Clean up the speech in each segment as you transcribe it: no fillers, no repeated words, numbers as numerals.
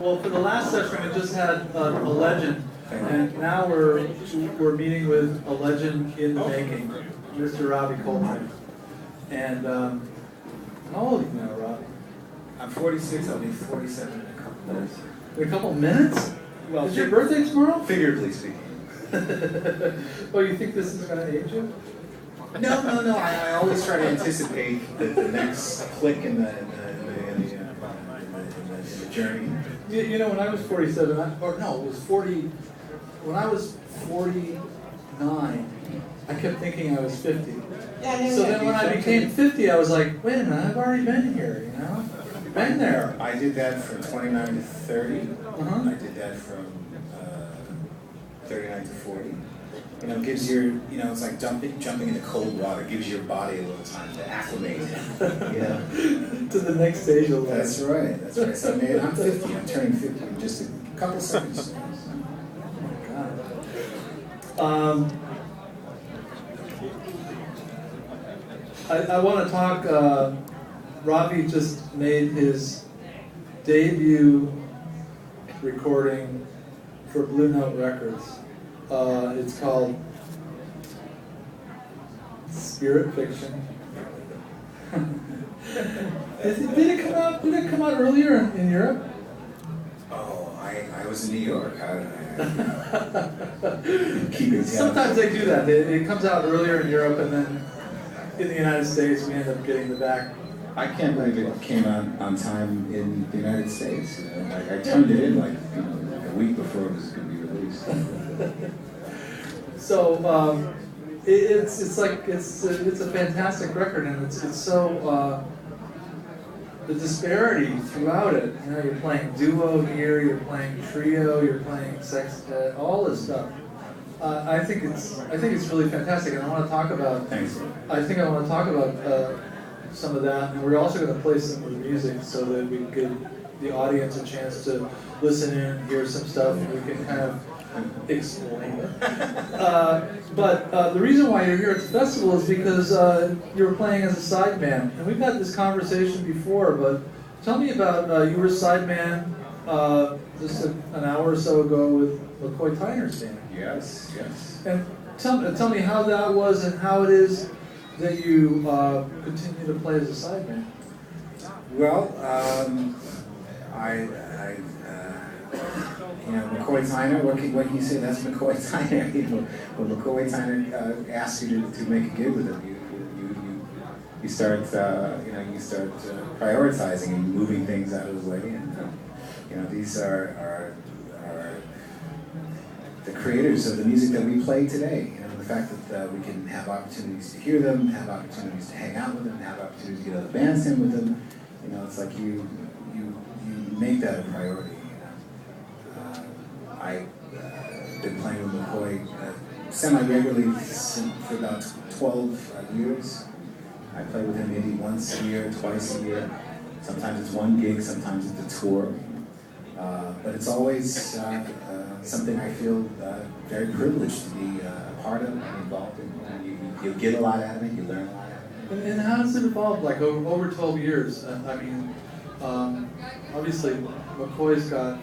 Well, for the last session, we just had a legend, and now we're meeting with a legend in the making, Mr. Ravi Coltrane. And how old are you now, Ravi? I'm 46. I'll be 47 in a couple minutes. In a couple minutes? Well, is your birthday tomorrow? Figuratively speaking. Oh, you think this is going to age you? No. I always try to anticipate the next click in the journey. You know, when I was 47, it was 40. When I was 49, I kept thinking I was 50. So then when I became 50, I was like, wait a minute, I've already been here, you know? Been there. I did that from 29 to 30. Uh-huh. I did that from 39 to 40. You know, it gives your, it's like jumping into cold water, gives your body a little time to acclimate. To the next stage of life. That's right. So I'm 50. I'm turning 50 in just a couple seconds. Oh my God. I want to talk. Ravi just made his debut recording for Blue Note Records. It's called Spirit Fiction. Did it come out earlier in Europe? Oh, I was in New York. How did I keep it? Sometimes they do that. It comes out earlier in Europe, and then in the United States we end up getting the back. I can't believe it came out on time in the United States. I turned it in a week before it was going to be released. So it's a fantastic record, and it's so the disparity throughout it. You know, you're playing duo here, you're playing trio, you're playing sextet, all this stuff. I think it's really fantastic, and I want to talk about. Thanks. I think I want to talk about some of that, and we're also going to play some of the music so that we give the audience a chance to listen in, hear some stuff, and we can kind of explain it. But the reason why you're here at the festival is because you're playing as a sideman, and we've had this conversation before. But tell me about you were sideman just an hour or so ago with McCoy Tyner's band. Yes. And tell me how that was and how it is that you continue to play as a sideman. Well, McCoy Tyner, what can you say? That's McCoy Tyner. When McCoy Tyner asks you to make a gig with him, you start prioritizing and moving things out of the way. And these are the creators of the music that we play today. The fact that we can have opportunities to hear them, have opportunities to hang out with them, have opportunities to get other bands in with them. It's like you make that a priority. I've been playing with McCoy semi-regularly for about 12 years. I play with him maybe once a year, twice a year. Sometimes it's one gig, sometimes it's a tour. But it's always something I feel very privileged to be a part of and involved in. You get a lot out of it, you learn a lot out of it. And how does it evolve? Like over 12 years? Obviously McCoy's got,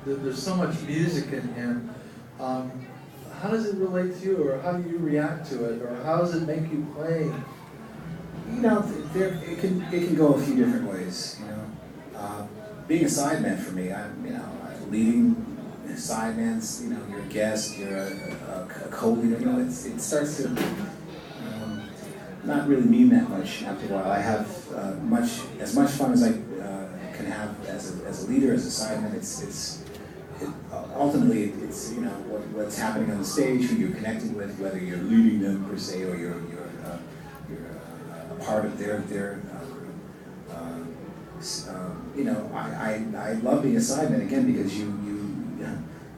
there's so much music in him. How does it relate to you, or how do you react to it, or how does it make you play? It can go a few different ways. Being a sideman for me, leading sidemans. You're a guest, you're a co-leader. It starts to not really mean that much after a while. I have as much fun as I can have as a leader, as a sideman. Ultimately, it's what's happening on the stage, who you're connecting with, whether you're leading them per se or you're a part of their group. I love being a sideman again because you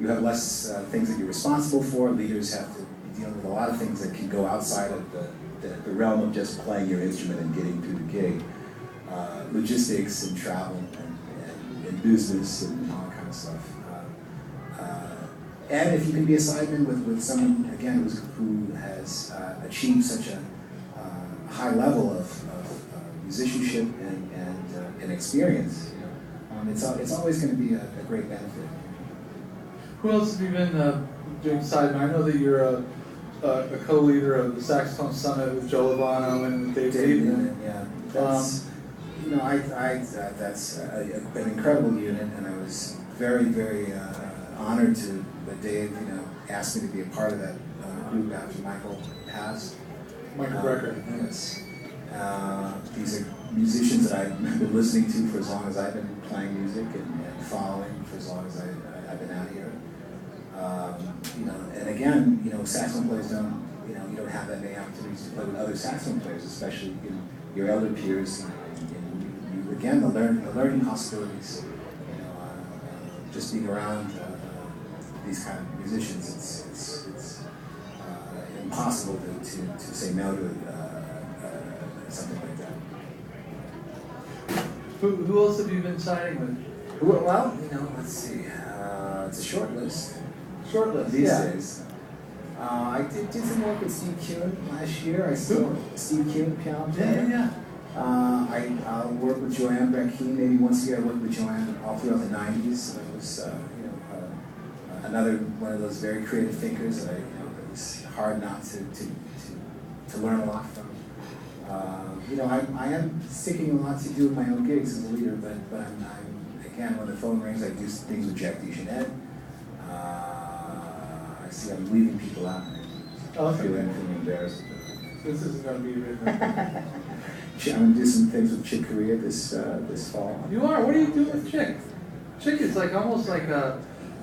have less things that you're responsible for. Leaders have to deal with a lot of things that can go outside of the realm of just playing your instrument and getting through the gig. Logistics and travel and business and all that kind of stuff. And if you can be a sideman with someone, again, who has achieved such a high level of musicianship and experience, It's always going to be a great benefit. Who else have you been doing sidemen? I know that you're a co-leader of the Saxophone Summit with Joe Lovano and Dave Newton. Yeah, that's that's an incredible unit, and I was very, very honored that Dave asked me to be a part of that group after Michael passed. Michael Brecker. Yes. These are musicians that I've been listening to for as long as I've been playing music and following for as long as I've been out here. And again, saxophone players don't, you don't have that many opportunities to play with other saxophone players, especially your elder peers. And again, the learning possibilities. Just being around these kind of musicians, it's impossible to say no to something like that. Who else have you been signing with? Well, let's see. It's a short list. Short list, these days. I did some work with Steve Kuhn last year. Steve Kuhn, piano player. Yeah. I worked with Joanne Brackeen maybe once a year. I worked with Joanne all throughout the '90s. So it was another one of those very creative thinkers that it was hard not to learn a lot from. I am sticking a lot to do with my own gigs as a leader, but I'm again, when the phone rings, I do things with Jack DeJohnette. I see I'm leaving people out. I'm feeling embarrassed. This isn't going to be written. I'm going to do some things with Chick Corea this fall. You are? What are you doing with Chick? Chick is almost like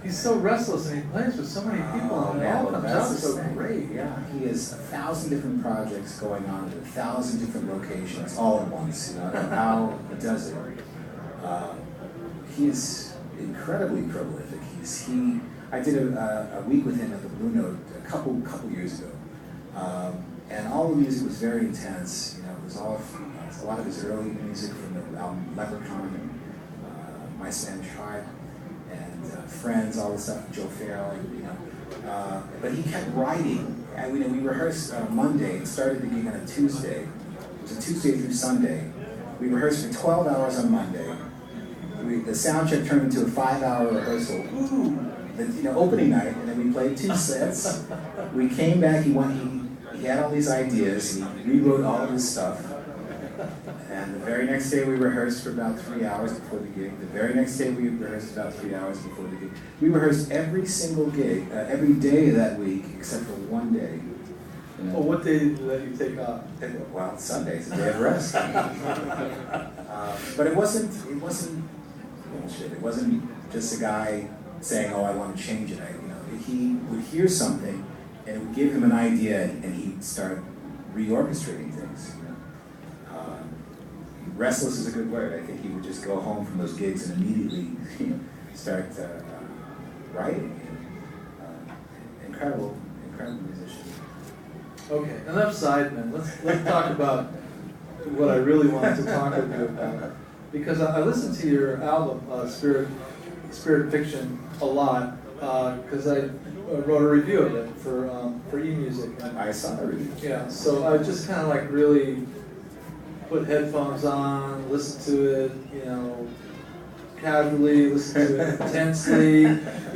he's so restless and he plays with so many people and it all comes out so great. Yeah, he has 1,000 different projects going on at 1,000 different locations all at once. I don't know how he does it. He is incredibly prolific. I did a week with him at the Blue Note a couple years ago, and all the music was very intense. It was all a lot of his early music from the album Leprechaun and My Spanish Heart and Friends, all the stuff with Joe Farrell. But he kept writing. We rehearsed on a Monday and started the gig on a Tuesday. It was a Tuesday through Sunday. We rehearsed for 12 hours on Monday. The sound check turned into a 5-hour rehearsal. The opening night, and then we played 2 sets. We came back. He had all these ideas. He rewrote all of his stuff. And the very next day we rehearsed for about 3 hours before the gig. The very next day we rehearsed about 3 hours before the gig. We rehearsed every single gig, every day of that week, except for one day. Well, what day did you let you take off? Well, Sunday's a day of rest. But it wasn't bullshit. It wasn't just a guy saying, "Oh, I want to change it." He would hear something, and it would give him an idea, and he'd start reorchestrating things. Restless is a good word. I think he would just go home from those gigs and immediately start writing. Incredible musician. Okay, enough sidemen. Let's talk about what I really wanted to talk with you about. Because I listened to your album, Spirit Fiction, a lot, because I wrote a review of it for eMusic. I saw the review. Yeah, so I just kind of really put headphones on, listen to it, casually, listen to it intensely,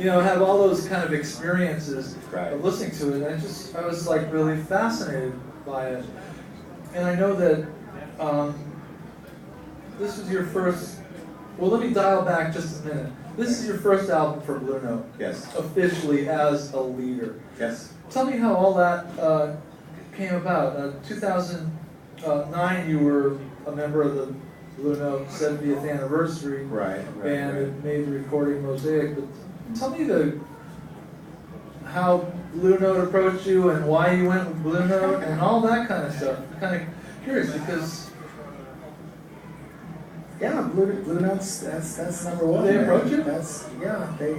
have all those kind of experiences of listening to it. And I was really fascinated by it. And I know that this was your first. Well, let me dial back just a minute. This is your first album for Blue Note. Yes. Officially as a leader. Yes. Tell me how all that came about. 2009, you were a member of the Blue Note 70th anniversary band that made the recording Mosaic. But tell me how Blue Note approached you and why you went with Blue Note and all that kind of stuff. I'm kind of curious because. Yeah, Blue Notes. That's number one. Did they approach you? They.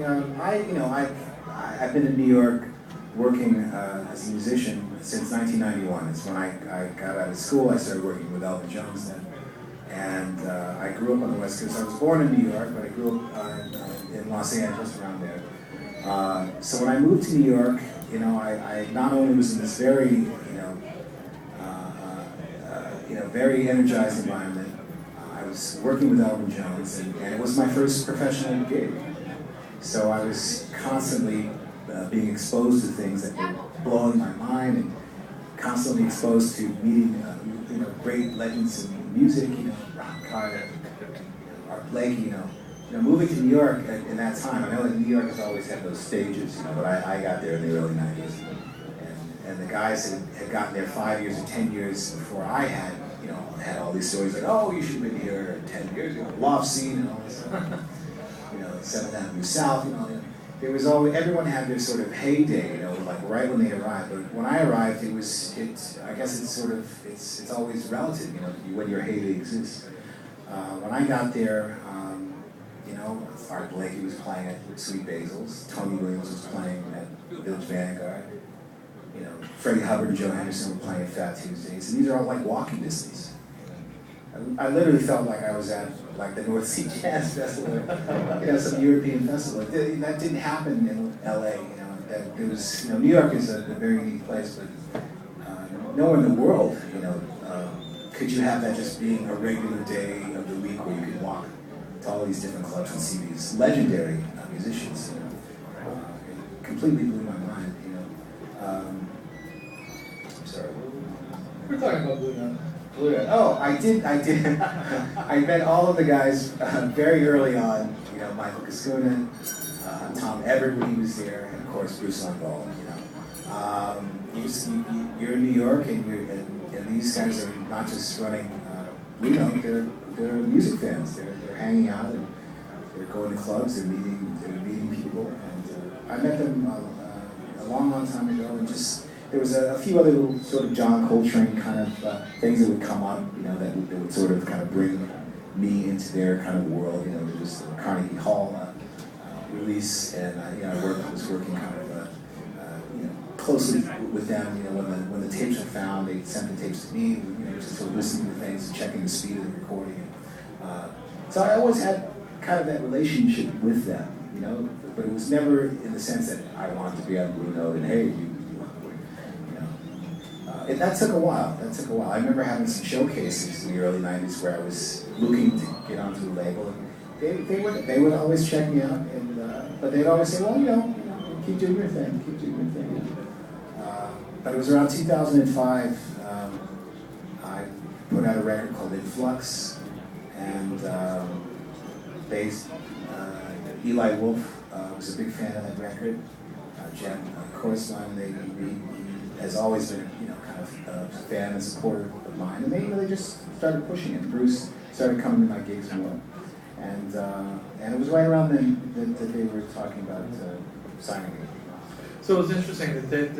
I've been in New York working as a musician since 1991. It's when I got out of school. I started working with Elvin Jones then, and I grew up on the West Coast. I was born in New York, but I grew up in Los Angeles, around there. So when I moved to New York, I not only was in this very, very energized environment. I was working with Elvin Jones, and it was my first professional gig. So I was constantly being exposed to things that were blowing my mind, and constantly exposed to meeting great legends in music, Ron Carter, Art Blakey, moving to New York in that time. I know that New York has always had those stages, but I got there in the early 90s. And the guys had gotten there 5 years or 10 years before I had, had all these stories like, oh, you should have been here 10 years ago, Love Scene and all this stuff. 7th Avenue South, there was always, everyone had their sort of heyday, like right when they arrived. But when I arrived, I guess it's always relative, when your heyday exists. When I got there, Art Blakey was playing at Sweet Basil's, Tony Williams was playing at Village Vanguard, Freddie Hubbard and Joe Henderson were playing at Fat Tuesdays, and these are all like walking distance. I literally felt like I was at like the North Sea Jazz Festival, some European festival. That didn't happen in LA. New York is a very unique place, but nowhere in the world, could you have that just being a regular day of the week where you could walk to all these different clubs and see these legendary musicians. It completely blew my mind. I'm sorry. We're talking about Blue Note. Blue Note. Oh, I did. I met all of the guys very early on. Michael Cascuna, Tom Everett when he was there, and of course Bruce Langall. You're in New York, and these guys are not just running. They're music fans. They're hanging out and they're going to clubs. They're meeting people. And I met them a long time ago, and there was a few other little sort of John Coltrane kind of things that would come up, that would sort of kind of bring me into their kind of world. There was the Carnegie Hall release, and I was working kind of closely with them. When the tapes were found, they sent the tapes to me. Just sort of listening to things and checking the speed of the recording. So I always had kind of that relationship with them, but it was never in the sense that I wanted to be on Blue Note and hey, that took a while. I remember having some showcases in the early '90s where I was looking to get onto the label. They would always check me out, but they'd always say, well, keep doing your thing. But it was around 2005. I put out a record called Influx, and Eli Wolf was a big fan of that record. Jen Corstline, he has always been, kind of a fan and supporter of mine, and they just started pushing it. Bruce started coming to my gigs more, and it was right around then that they were talking about signing me. So it was interesting that